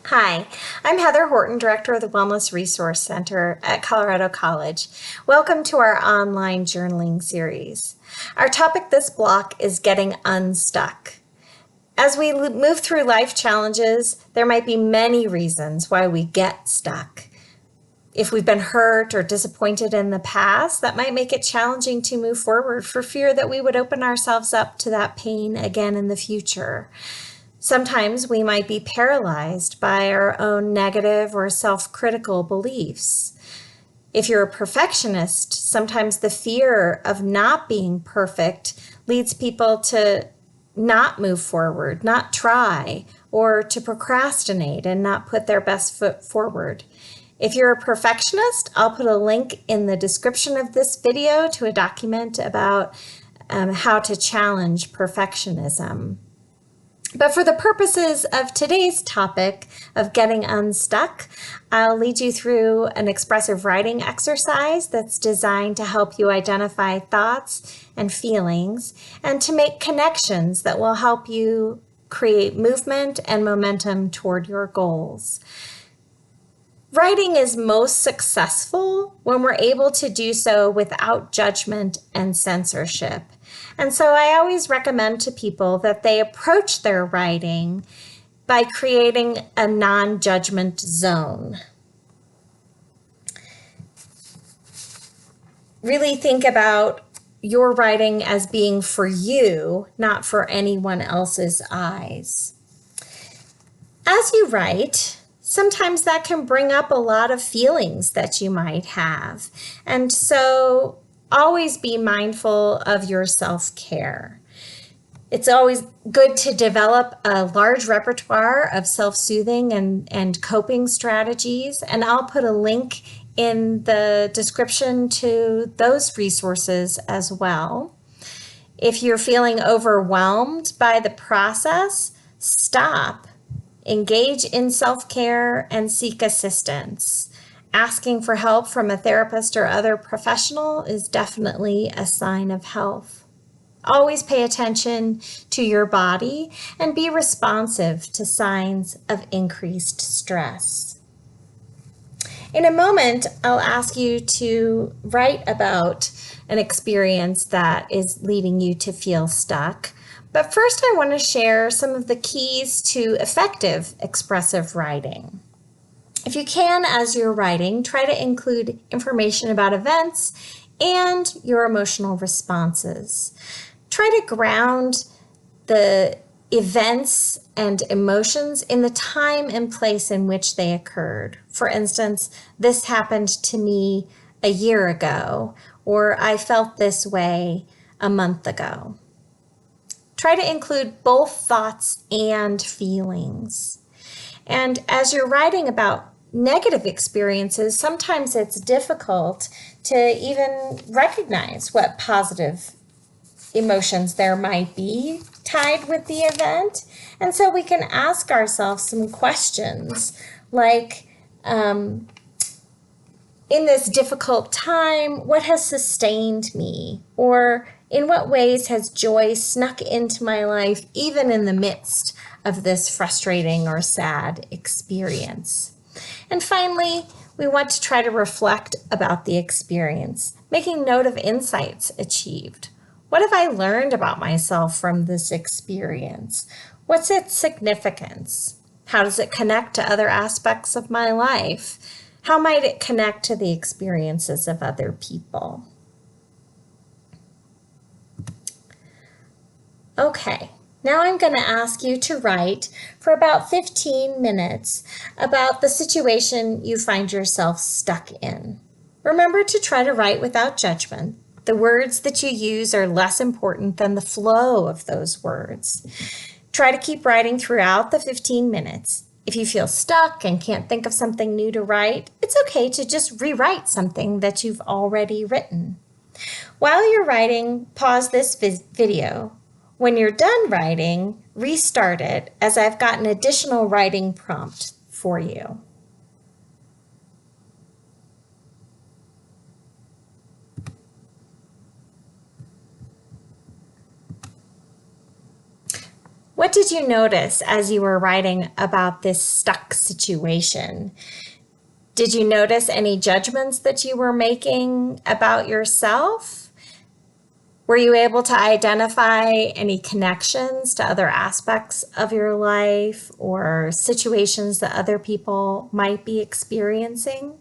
Hi, I'm Heather Horton, Director of the Wellness Resource Center at Colorado College. Welcome to our online journaling series. Our topic this block is Getting Unstuck. As we move through life challenges, there might be many reasons why we get stuck. If we've been hurt or disappointed in the past, that might make it challenging to move forward for fear that we would open ourselves up to that pain again in the future. Sometimes we might be paralyzed by our own negative or self-critical beliefs. If you're a perfectionist, sometimes the fear of not being perfect leads people to not move forward, not try, or to procrastinate and not put their best foot forward. If you're a perfectionist, I'll put a link in the description of this video to a document about how to challenge perfectionism. But for the purposes of today's topic of getting unstuck, I'll lead you through an expressive writing exercise that's designed to help you identify thoughts and feelings and to make connections that will help you create movement and momentum toward your goals. Writing is most successful when we're able to do so without judgment and censorship. And so I always recommend to people that they approach their writing by creating a non-judgment zone. Really think about your writing as being for you, not for anyone else's eyes. As you write, sometimes that can bring up a lot of feelings that you might have. And so always be mindful of your self-care. It's always good to develop a large repertoire of self-soothing and coping strategies. And I'll put a link in the description to those resources as well. If you're feeling overwhelmed by the process, stop. Engage in self-care and seek assistance. Asking for help from a therapist or other professional is definitely a sign of health. Always pay attention to your body and be responsive to signs of increased stress. In a moment, I'll ask you to write about an experience that is leading you to feel stuck. But first, I want to share some of the keys to effective expressive writing. If you can, as you're writing, try to include information about events and your emotional responses. Try to ground the events and emotions in the time and place in which they occurred. For instance, this happened to me a year ago, or I felt this way a month ago. Try to include both thoughts and feelings. And as you're writing about negative experiences, sometimes it's difficult to even recognize what positive emotions there might be tied with the event. And so we can ask ourselves some questions like, in this difficult time, what has sustained me? Or in what ways has joy snuck into my life, even in the midst of this frustrating or sad experience? And finally, we want to try to reflect about the experience, making note of insights achieved. What have I learned about myself from this experience? What's its significance? How does it connect to other aspects of my life? How might it connect to the experiences of other people? Okay, now I'm going to ask you to write for about 15 minutes about the situation you find yourself stuck in. Remember to try to write without judgment. The words that you use are less important than the flow of those words. Try to keep writing throughout the 15 minutes. If you feel stuck and can't think of something new to write, it's okay to just rewrite something that you've already written. While you're writing, pause this video. When you're done writing, restart it, as I've got an additional writing prompt for you. What did you notice as you were writing about this stuck situation? Did you notice any judgments that you were making about yourself? Were you able to identify any connections to other aspects of your life or situations that other people might be experiencing?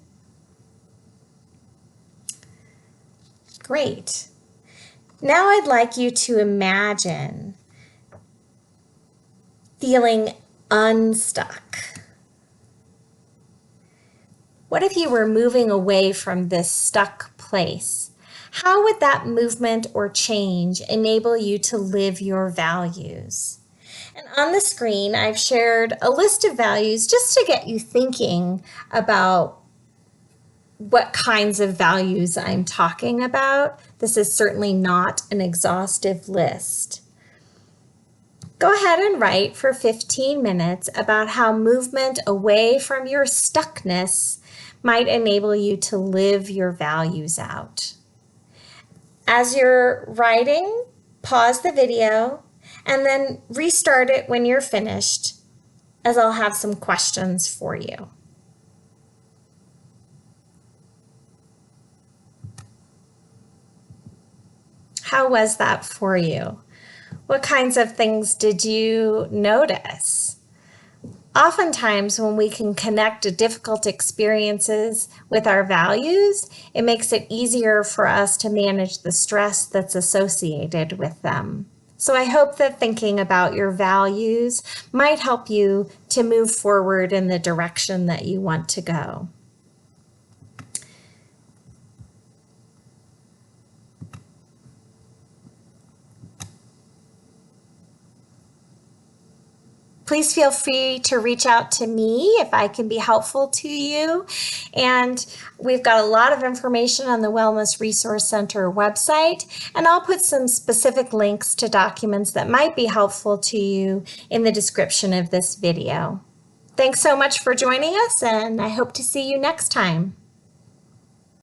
Great. Now I'd like you to imagine feeling unstuck. What if you were moving away from this stuck place? How would that movement or change enable you to live your values? And on the screen, I've shared a list of values just to get you thinking about what kinds of values I'm talking about. This is certainly not an exhaustive list. Go ahead and write for 15 minutes about how movement away from your stuckness might enable you to live your values out. As you're writing, pause the video and then restart it when you're finished, as I'll have some questions for you. How was that for you? What kinds of things did you notice? Oftentimes, when we can connect difficult experiences with our values, it makes it easier for us to manage the stress that's associated with them. So I hope that thinking about your values might help you to move forward in the direction that you want to go. Please feel free to reach out to me if I can be helpful to you. And we've got a lot of information on the Wellness Resource Center website, and I'll put some specific links to documents that might be helpful to you in the description of this video. Thanks so much for joining us, and I hope to see you next time.